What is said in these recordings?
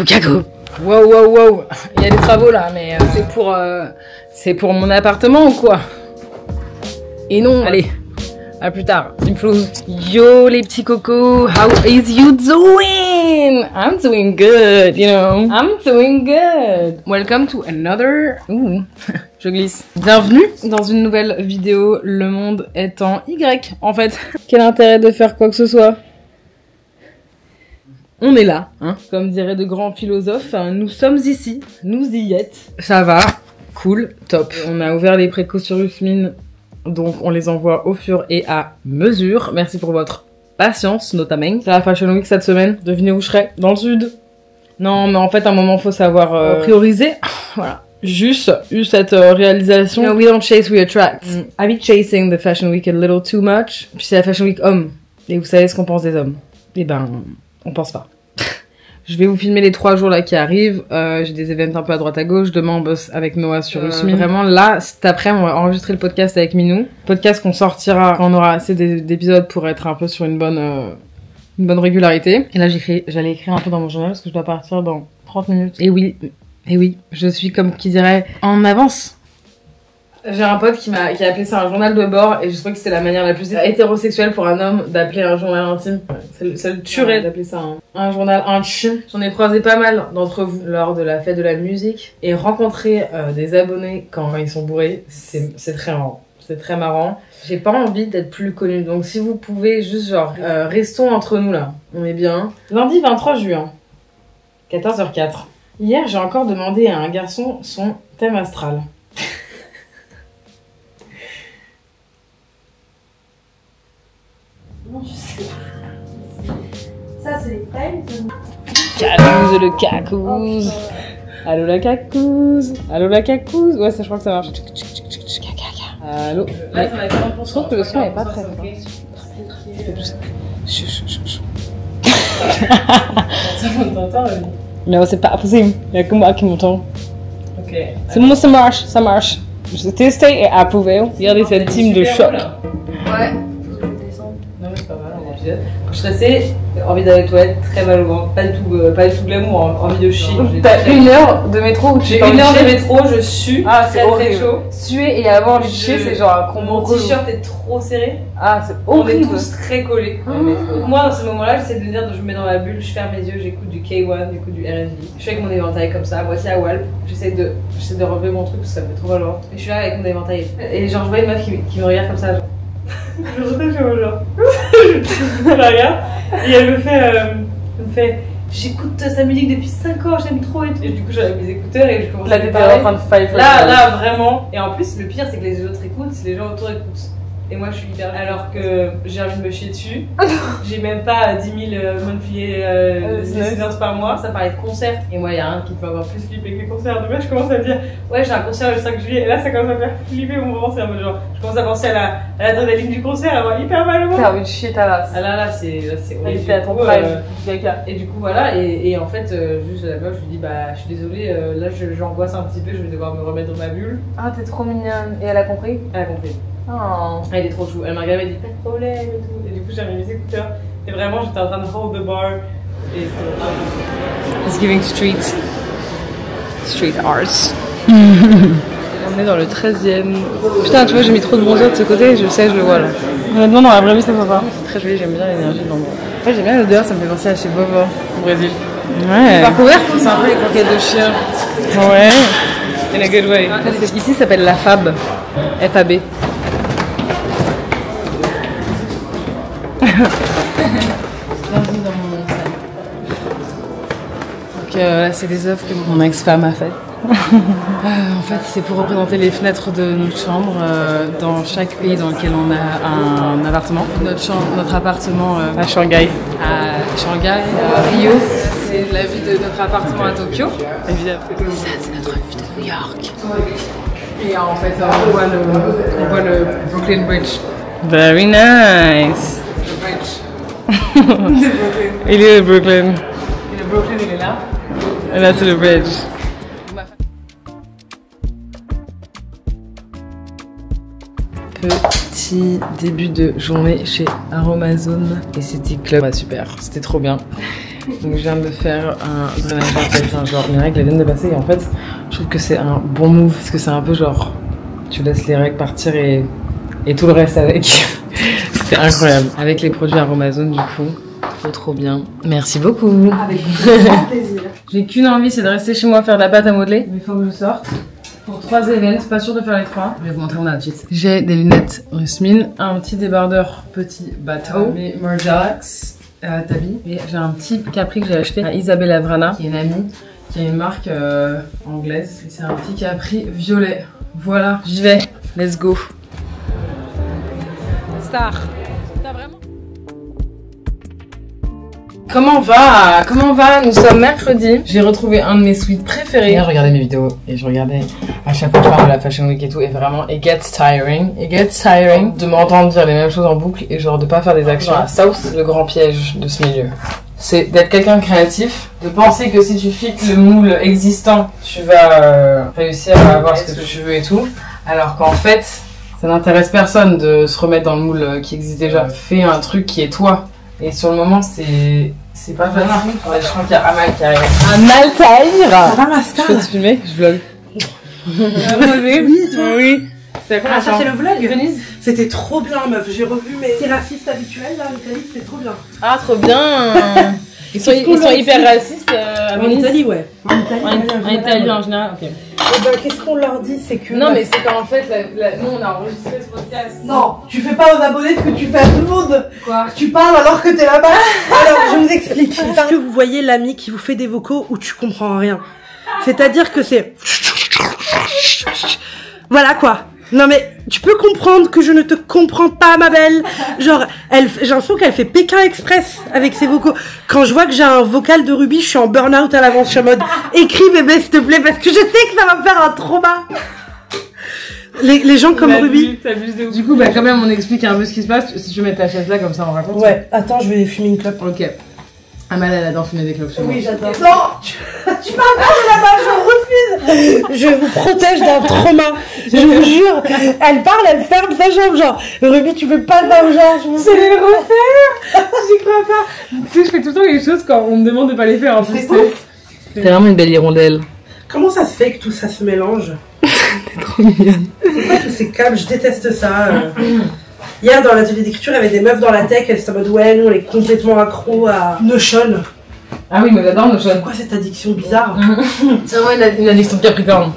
Kakou. Wow. Il y a des travaux là, mais c'est pour mon appartement ou quoi? Et non, allez, à plus tard. Inflouz. Yo les petits cocos, how is you doing? I'm doing good, you know. I'm doing good. Welcome to another... Ouh, je glisse. Bienvenue dans une nouvelle vidéo. Le monde est en Y, en fait. Quel intérêt de faire quoi que ce soit? On est là, hein, comme diraient de grands philosophes. Nous sommes ici, nous y êtes. Ça va, cool, top. On a ouvert les précos sur Usmine, donc on les envoie au fur et à mesure. Merci pour votre patience, notamment. C'est la Fashion Week cette semaine. Devinez où je serai? Dans le sud. Non, mais en fait, à un moment, faut savoir prioriser. Voilà. Juste eu cette réalisation. You know, we don't chase, we attract. I be chasing the Fashion Week a little too much. Puis c'est la Fashion Week homme. Et vous savez ce qu'on pense des hommes? Eh ben... on pense pas. Je vais vous filmer les 3 jours là qui arrivent. J'ai des événements un peu à droite à gauche. Demain on bosse avec Noah sur Usmine. Vraiment là, cet après on va enregistrer le podcast avec Minou. Podcast qu'on sortira quand on aura assez d'épisodes pour être un peu sur une bonne régularité. Et là j'allais écrire un peu dans mon journal parce que je dois partir dans 30 minutes. Et oui, je suis comme qui dirait en avance. J'ai un pote qui a appelé ça un journal de bord et je trouvais que c'est la manière la plus hétérosexuelle pour un homme d'appeler un journal intime. Ça le tuerait d'appeler ça un journal intime. J'en ai croisé pas mal d'entre vous lors de la fête de la musique et rencontrer des abonnés quand ils sont bourrés, c'est très marrant. C'est très marrant. J'ai pas envie d'être plus connue, donc si vous pouvez juste genre restons entre nous là, on est bien. Lundi 23 juin, 14h04. Hier j'ai encore demandé à un garçon son thème astral. Non, je sais pas. Ça, c'est les frames. Calouse le cacouze. Allô la cacouze. Allô la cacouze. Ouais, ça, je crois que ça marche. Allô. Ouais, je trouve que le son est pas très fort. Non, c'est pas possible. Il y a que moi qui m'entends. Ok. C'est bon, ça marche. J'ai testé et approuvé. Regardez cette team de choc. Ouais. Quand je stressais, envie d'aller aux toilettes, très mal au ventre, pas du tout glamour, envie de chier. T'as une heure de métro où j'ai une heure de métro, je sue, c'est très chaud. Suer et avoir envie de chier, c'est genre un combo. Mon t-shirt est trop serré. Ah, c'est horrible. On est tous très collés. Moi, dans ce moment-là, j'essaie de me dire, je me mets dans ma bulle, je ferme mes yeux, j'écoute du K1, j'écoute du R&B. Je suis avec mon éventail comme ça, à moitié à Walp. J'essaie de relever mon truc parce que ça me fait trop mal au ventre. Et je suis là avec mon éventail. Et genre, je vois une meuf qui me regarde comme ça, genre. Je la regarde et elle me fait j'écoute sa musique depuis 5 ans, j'aime trop et tout. Et du coup j'avais mes écouteurs et je commence à parler. En train de fight. Là vraiment. Et en plus le pire c'est que les autres écoutent, c'est les gens autour écoutent. Et moi je suis hyper... Alors que j'ai envie de me chier dessus. J'ai même pas 10 000 monthly listeners par mois. Ça parlait de concerts. Et moi il y a un qui peut avoir plus flipper que les concerts. Donc là je commence à me dire ouais j'ai un concert le 5 juillet. Et là ça commence à me faire flipper mon moment. C'est un peu genre je commence à penser à l'adrénaline du concert, à avoir hyper mal au ventre. T'as envie de chier ta race. Ah là c'est horrible. T'es à ton prime. Et du coup voilà. Et en fait juste la meuf je lui dis bah je suis désolée là j'angoisse un petit peu. Je vais devoir me remettre dans ma bulle. Ah t'es trop mignonne. Et elle a compris? Elle a compris. Oh. Elle est trop chou. Elle m'a regardé et dit pas de problème et tout. Et du coup j'ai mis mes écouteurs. Et vraiment j'étais en train de hold the bar. Et it's giving street arts. On est dans le 13e. Putain tu vois j'ai mis trop de bronzer de ce côté. Je sais je le vois là. Honnêtement dans la vraie vie ça va pas. C'est très joli, j'aime bien l'énergie de l'endroit. En fait j'aime bien l'odeur, ça me fait penser à chez Vovo au Brésil. Ouais. Parc ouvert, c'est un peu les croquettes de chien. Ouais. In a good way. Ici ça s'appelle la Fab. FAB. Bienvenue dans mon salle. Donc là c'est des œuvres que mon ex-femme a faites. En fait c'est pour représenter les fenêtres de notre chambre dans chaque pays dans lequel on a un appartement. Notre appartement à Shanghai. À Rio, c'est la vue de notre appartement à Tokyo. Évidemment. Ça c'est notre vue de New York. Et en fait on voit le Brooklyn Bridge. Very nice. Il est le Brooklyn. Et le Brooklyn il est là. Et là c'est le bridge. Petit début de journée chez Aromazone et City Club. Ouais, super, c'était trop bien. Donc je viens de faire un drainage en fait, genre mes règles elles viennent de passer et en fait je trouve que c'est un bon move parce que c'est un peu genre tu laisses les règles partir et tout le reste avec. C'était incroyable. Avec les produits Aromazone du coup. Trop bien. Merci beaucoup. Avec grand plaisir. J'ai qu'une envie, c'est de rester chez moi faire de la pâte à modeler. Mais il faut que je sorte. Pour 3 événements, pas sûr de faire les 3. Je vais vous montrer mon outfit. J'ai des lunettes Rusmin, un petit débardeur petit bateau, mes Margielax Tabi. Et j'ai un petit capri que j'ai acheté à Isabella Vrana, qui est une amie, qui a une marque anglaise. Et c'est un petit capri violet. Voilà, j'y vais. Let's go. Star. T'as vraiment? Comment va? Nous sommes mercredi. J'ai retrouvé un de mes sweats préférés. Hier, je regardais mes vidéos et je regardais à chaque fois que je parle de la Fashion Week et tout. Et vraiment, it gets tiring. De m'entendre dire les mêmes choses en boucle et genre de pas faire des actions. À ça, c'est le grand piège de ce milieu. C'est d'être quelqu'un de créatif, de penser que si tu fixes le moule existant, tu vas réussir à avoir ce que tu veux et tout. Alors qu'en fait, ça n'intéresse personne de se remettre dans le moule qui existe déjà. Fais un truc qui est toi. Et sur le moment, c'est pas facile. Ouais, je crois qu'il y a Amal qui arrive. Amal Tahir. Ça va ma star? Je peux te filmer? Je vlog. Oui, toi. Oui. C'est quoi ça c'est le vlog? Venise? C'était trop bien meuf, j'ai revu mes thérapeutes habituels là, l'Italie c'était trop bien. Ah trop bien. Ils sont hyper racistes à En Venise? Italie ouais. En Italie en général, ok. Et ben qu'est-ce qu'on leur dit, c'est que... Non mais c'est qu'en fait, nous on a enregistré ce podcast. Non, tu fais pas aux abonnés ce que tu fais à tout le monde. Quoi? Tu parles alors que t'es là-bas. Alors je vous explique. Est-ce que vous voyez l'ami qui vous fait des vocaux où tu comprends rien? C'est-à-dire que c'est... Voilà quoi. Non mais tu peux comprendre que je ne te comprends pas ma belle. Genre j'ai l'impression qu'elle fait Pékin Express avec ses vocaux. Quand je vois que j'ai un vocal de Ruby, je suis en burn-out à l'avance. Je suis en mode écris bébé s'il te plaît parce que je sais que ça va me faire un trauma. Les gens comme Ruby. Du coup bah quand même on explique un peu ce qui se passe. Si tu mets ta chaise là comme ça on raconte. Ouais, attends je vais fumer une clope. Ok. Amal elle adore fumer des clopes. Oui j'adore. Non, tu parles pas de là-bas, je refuse. Je vous protège d'un trauma. Je vous jure. Elle parle, elle ferme sa jambe genre. Ruby tu fais pas ça genre. Je vais les refaire. J'y crois pas. Tu sais je fais tout le temps les choses quand on me demande de pas les faire en plus. T'es vraiment une belle hirondelle. Comment ça se fait que tout ça se mélange? T'es trop mignonne. C'est pas tous ces câbles, je déteste ça. Hier, dans l'atelier d'écriture, il y avait des meufs dans la tech, elles étaient en mode ouais, nous on est complètement accro à Notion. Ah oui, mais j'adore Notion. C'est quoi cette addiction bizarre? C'est vraiment une addiction de Capricorne.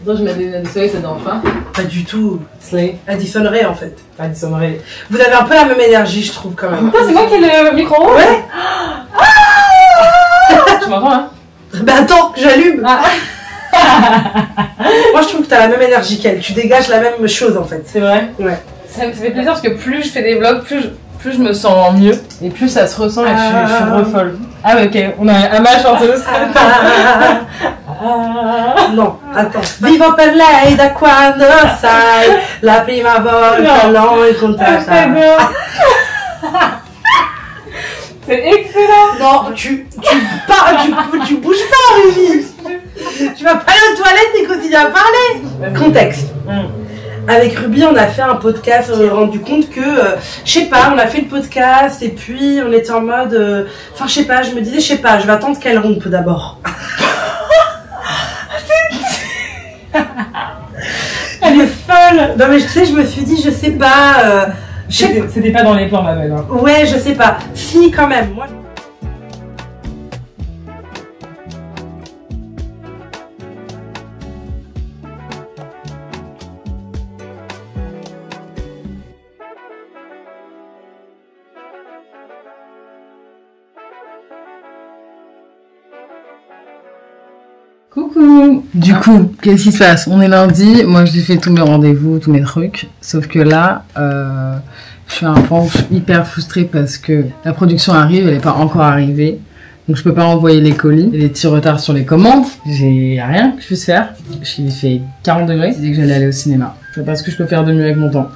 Attends, je mets des lunettes de soleil, ça te dérange pas? Pas du tout. Slay. Addisonnerait en fait. Addisonnerait. Vous avez un peu la même énergie, je trouve quand même. Putain, c'est moi qui ai le micro? Ouais. Tu m'entends hein? Bah attends, j'allume. Moi je trouve que t'as la même énergie qu'elle, tu dégages la même chose en fait. C'est vrai? Ouais. Ça me fait plaisir parce que plus je fais des vlogs, plus je me sens mieux et plus ça se ressent et je suis refolle. Ah ouais, ok, on a Amal chanteuse. Non, attends. Vivo per lei da quando sai la prima volta l'ho incontrata. C'est excellent. Non, tu bouges pas, Ruby. Tu vas pas aller aux toilettes et continuer à parler. Contexte. Avec Ruby, on a fait un podcast, on s'est rendu compte que, je sais pas, on a fait le podcast et puis on était en mode, enfin je sais pas, je me disais, je sais pas, je vais attendre qu'elle rompe d'abord. Elle est folle. Non mais tu sais, je me suis dit, je sais pas, c'était pas dans les plans ma belle. Hein. Ouais, je sais pas. Si quand même, moi. Coucou. Du coup, qu'est-ce qui se passe? On est lundi, moi j'ai fait tous mes rendez-vous, tous mes trucs, sauf que là, je suis à un point où je suis hyper frustrée parce que la production arrive, elle n'est pas encore arrivée, donc je peux pas envoyer les colis, il y a des petits retards sur les commandes, j'ai rien que je puisse faire, il fait 40 degrés, j'ai dit que j'allais aller au cinéma, je sais pas ce que je peux faire de mieux avec mon temps.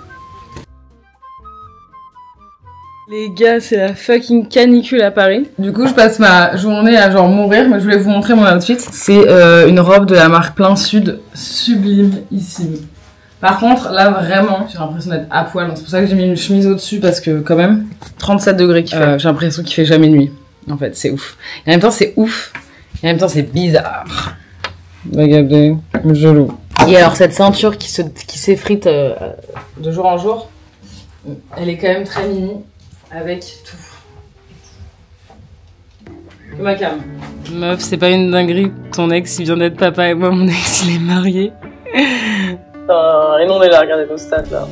Les gars, c'est la fucking canicule à Paris. Du coup, je passe ma journée à genre mourir, mais je voulais vous montrer mon outfit. C'est une robe de la marque Plein Sud, sublimissime. Par contre, là vraiment, j'ai l'impression d'être à poil, donc c'est pour ça que j'ai mis une chemise au-dessus, parce que quand même, 37 degrés qu'il fait. J'ai l'impression qu'il fait jamais nuit. En fait, c'est ouf. Et en même temps, c'est ouf. Et en même temps, c'est bizarre. Regardez, jaloux. Et alors, cette ceinture qui s'effrite de jour en jour, elle est quand même très mini, avec tout. Ma cam. Meuf, c'est pas une dinguerie. Ton ex, il vient d'être papa et moi, mon ex, il est marié. Et non, on est là, regardez nos stats là.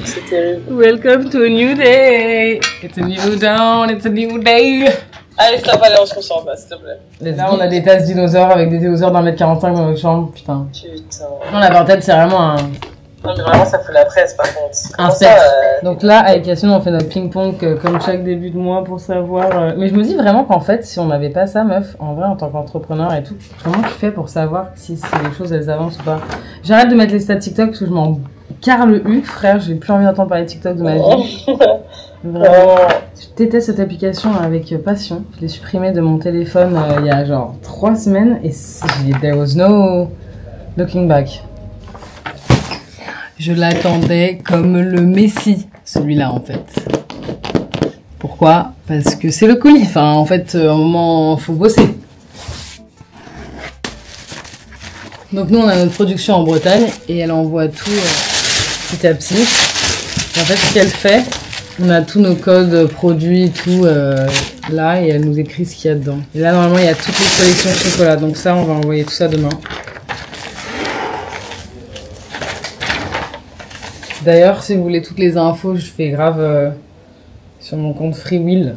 C'est terrible. Welcome to a new day. It's a new dawn, it's a new day. Allez, stop, allez, on se concentre, s'il te plaît. Là, on a des tasses dinosaures avec des dinosaures d'1m45 dans notre chambre, putain. Putain. Non, la quarantaine, c'est vraiment un... Non, mais vraiment, ça fout la presse, par contre. Un spectre. Donc là, avec Yasmine, on fait notre ping-pong comme chaque début de mois pour savoir... Mais je me dis vraiment qu'en fait, si on n'avait pas ça, meuf, en vrai, en tant qu'entrepreneur et tout, comment tu fais pour savoir si les choses, elles avancent ou pas? J'arrête de mettre les stats TikTok parce que je m'en carre le U, frère. J'ai plus envie d'entendre parler de TikTok de ma vie. Vraiment. Je déteste cette application avec passion. Je l'ai supprimée de mon téléphone il y a genre 3 semaines et there was no looking back. Je l'attendais comme le Messie, celui-là en fait. Pourquoi? Parce que c'est le colis. Enfin, en fait, à un moment, faut bosser. Donc nous, on a notre production en Bretagne et elle envoie tout petit à petit. Et en fait, ce qu'elle fait, on a tous nos codes produits, tout là, et elle nous écrit ce qu'il y a dedans. Et là, normalement, il y a toutes les collections chocolat. Donc ça, on va envoyer tout ça demain. D'ailleurs, si vous voulez toutes les infos, je fais grave sur mon compte Freewill.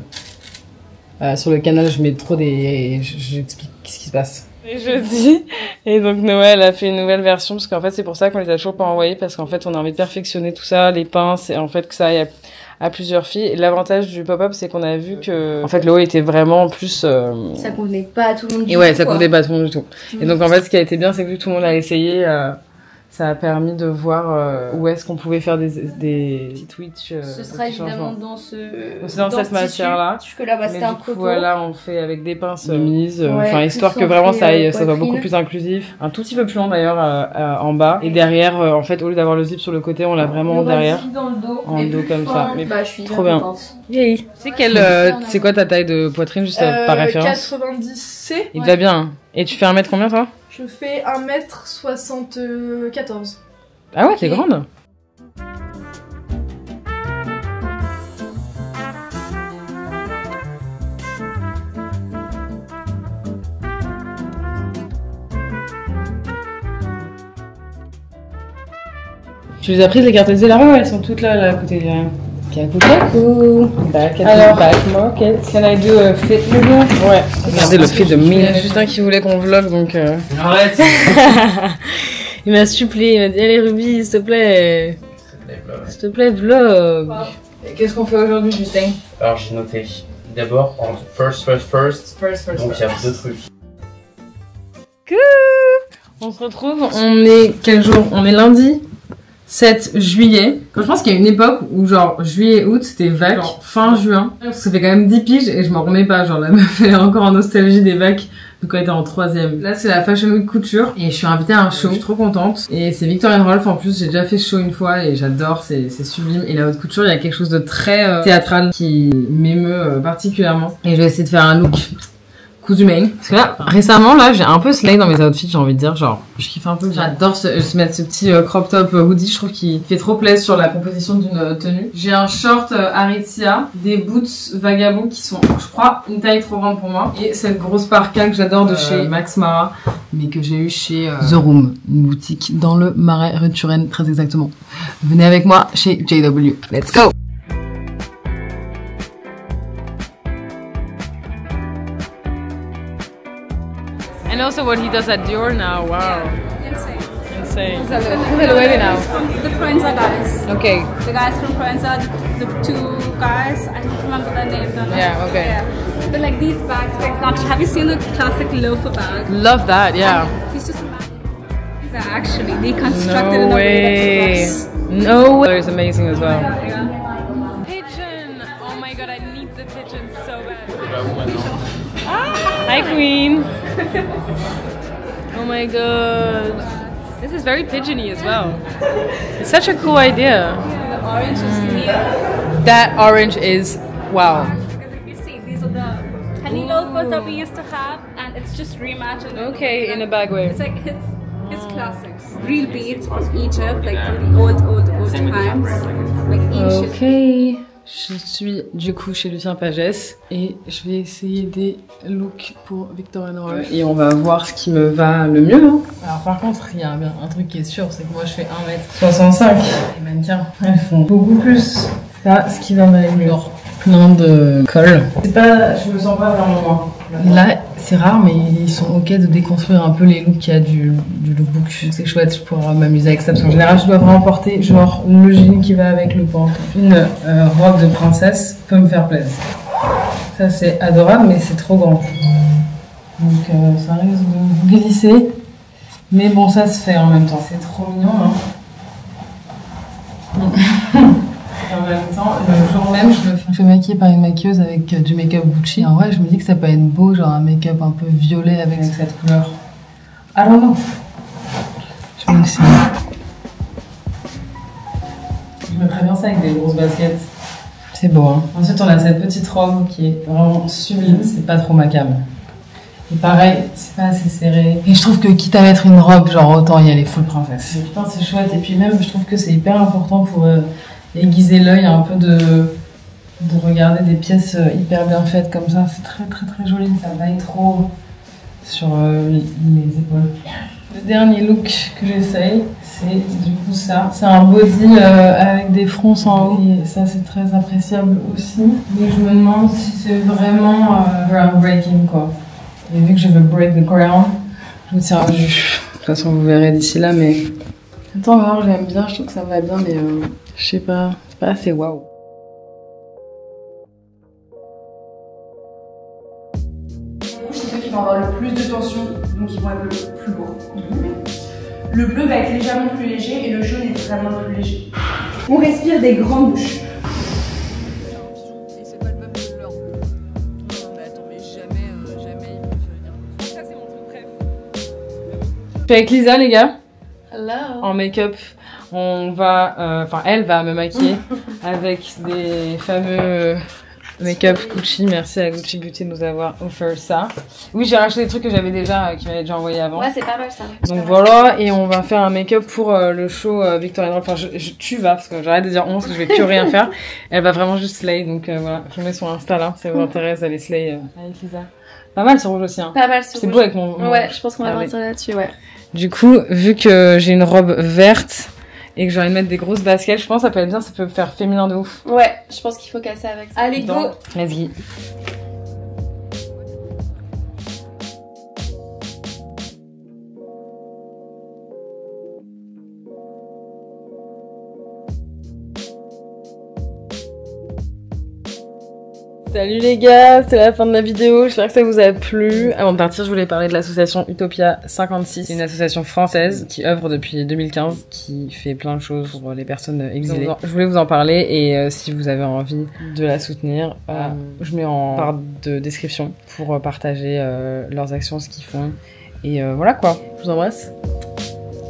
Sur le canal, je mets trop des... J'explique ce qui se passe. Et jeudi, et donc Noël a fait une nouvelle version, parce qu'en fait, c'est pour ça qu'on les a toujours pas envoyés, parce qu'en fait, on a envie de perfectionner tout ça, les pinces, et en fait, que ça aille à plusieurs filles. Et l'avantage du pop-up, c'est qu'on a vu que, en fait, le haut était vraiment plus... Ça convenait pas à tout le monde du tout. Et ouais, ça convenait pas à tout le monde du tout. Et donc, en fait, ce qui a été bien, c'est que vu que tout le monde a essayé... ça a permis de voir où est-ce qu'on pouvait faire des Twitch. Ce sera évidemment dans cette matière-là. Parce que là, bah, c'était un coton. Voilà, on fait avec des pinces mises, enfin histoire que vraiment ça soit beaucoup plus inclusif. Un tout petit peu plus long d'ailleurs en bas. Et derrière, en fait, au lieu d'avoir le zip sur le côté, on l'a vraiment derrière. Dans le dos. En dos comme ça. Mais bah, je suis trop bien. Yay. C'est quoi ta taille de poitrine juste par référence? 90C. Il te va bien. Et tu fais 1 mètre combien toi? Je fais 1m74. Ah ouais, t'es grande. Tu les as prises les cartes de Zara? Ouais, elles sont toutes là à côté de rien. Kakou. Back at the back market. Can I do a fit video? Ouais. Regardez le fit de Mine. Il y a juste un qui voulait qu'on vlog donc. Arrête. Il m'a supplié, il m'a dit allez Ruby, s'il te plaît. S'il te plaît, vlog. Et qu'est-ce qu'on fait aujourd'hui, Justin? Alors j'ai noté. D'abord, en first. Donc il y a 2 trucs. On se retrouve, on est quel jour? On est lundi 7 juillet. Quand je pense qu'il y a une époque où genre juillet-août c'était vac, genre fin juin. Ça fait quand même 10 piges et je m'en remets pas. Genre la meuf elle est encore en nostalgie des vacs de quand elle était en 3ème. Là c'est la Fashion Week couture et je suis invitée à un show. Je suis trop contente. Et c'est Victorian Rolf en plus. J'ai déjà fait ce show une fois et j'adore. C'est sublime. Et la haute couture il y a quelque chose de très théâtral qui m'émeut particulièrement. Et je vais essayer de faire un look cousu main. Parce que là, récemment, là, j'ai un peu slay dans mes outfits, j'ai envie de dire, genre, je kiffe un peu. J'adore se mettre ce petit crop top hoodie, je trouve qu'il fait trop plaisir sur la composition d'une tenue. J'ai un short Aritzia, des boots vagabonds qui sont, je crois, une taille trop grande pour moi. Et cette grosse parka que j'adore de chez Max Mara, mais que j'ai eu chez The Room, une boutique dans le Marais rue de Turenne, très exactement. Venez avec moi chez JW. Let's go! And also what he does at Dior now, wow. Insane. Who's the lady now? The Proenza guys. Okay. The guys from Proenza, the 2 guys, I don't remember their name. Yeah, okay. Yeah. But like these bags, for example, have you seen the classic loafer bag? Love that, yeah. And he's just a man. These are actually deconstructed in a way that's No way. It's amazing as well. Yeah. Pigeon! Oh my god, I need the pigeon so bad. Hi Queen! Oh my god. This is very pigeony as well. It's such a cool idea. The orange is near. That orange is wow. Because if you see, outfits that we used to have, and it's just reimagined. Okay, in a bag way. It's like his classics. Real beads from Egypt, like from the old times, like ancient. Ok, je suis du coup chez Lucien Pagès et je vais essayer des looks pour Victor & Rolf et on va voir ce qui me va le mieux. Hein. Alors par contre, il y a un truc qui est sûr, c'est que moi je fais 1m65. Les mannequins, elles font beaucoup plus. Là, ce qui va m'aller, genre plein de colle. C'est pas, je me sens pas vraiment moi. Là, c'est rare, mais ils sont ok de déconstruire un peu les looks qu'il y a du lookbook. C'est chouette, je pourrais m'amuser avec ça parce qu'en général, je dois vraiment porter genre le jean qui va avec le pantalon. Une robe de princesse peut me faire plaisir. Ça, c'est adorable, mais c'est trop grand. Donc, ça risque de glisser. Mais bon, ça se fait en même temps. C'est trop mignon, hein. En même temps, le jour même, je me fais maquiller par une maquilleuse avec du make-up Gucci. En vrai, je me dis que ça peut être beau, genre un make-up un peu violet avec cette couleur. I don't know. Je vais essayer. Je mettrais bien ça avec des grosses baskets. C'est beau, hein. Ensuite, on a cette petite robe qui est vraiment sublime, c'est pas trop macabre. Et pareil, c'est pas assez serré. Et je trouve que quitte à mettre une robe, genre autant y aller full princesse. Putain, c'est chouette. Et puis même, je trouve que c'est hyper important pour aiguiser l'œil un peu de regarder des pièces hyper bien faites comme ça. C'est très très très joli. Ça vaille trop sur les épaules. Le dernier look que j'essaye, c'est du coup ça. C'est un body avec des fronces en haut. Et ça, c'est très appréciable aussi. Mais je me demande si c'est vraiment groundbreaking, quoi. Et vu que je veux break the ground, je vous tiens au jus. De toute façon, vous verrez d'ici là, mais... Attends, voir, j'aime bien, je trouve que ça va bien, mais je sais pas, c'est pas assez waouh. C'est ceux qui vont avoir le plus de tension, donc ils vont être le plus beau. Le bleu va être légèrement plus léger et le jaune est vraiment le plus léger. On respire des grandes bouches. Je suis avec Lisa, les gars. Hello. En make-up. On va, enfin, elle va me maquiller avec des fameux make-up Gucci. Merci à Gucci Beauty de nous avoir offert ça. Oui, j'ai racheté des trucs que j'avais déjà, qui m'avaient déjà envoyé avant. Ouais, c'est pas mal ça. Donc voilà, et on va faire un make-up pour le show Victor & Rolf. Enfin, tu vas, parce que j'arrête de dire on, parce que je vais plus rien faire. Elle va vraiment juste slay, donc voilà. Je mets son Insta là, si ça vous intéresse, allez slay avec Lisa. Pas mal ce rouge aussi, hein. Pas mal ce rouge. C'est beau avec mon... Ouais, je pense qu'on va partir là-dessus, ouais. Du coup, vu que j'ai une robe verte et que j'ai envie de mettre des grosses baskets, je pense que ça peut être bien, ça peut me faire féminin de ouf. Ouais, je pense qu'il faut casser avec ça. Allez, go! Let's go! Salut les gars, c'est la fin de la vidéo, j'espère que ça vous a plu. Avant de partir, je voulais parler de l'association Utopia 56. C'est une association française qui œuvre depuis 2015, qui fait plein de choses pour les personnes exilées. Je voulais vous en parler et si vous avez envie de la soutenir, je mets en barre de description pour partager leurs actions, ce qu'ils font. Et voilà quoi, je vous embrasse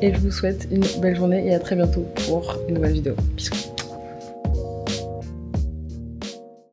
et je vous souhaite une belle journée et à très bientôt pour une nouvelle vidéo. Bisous.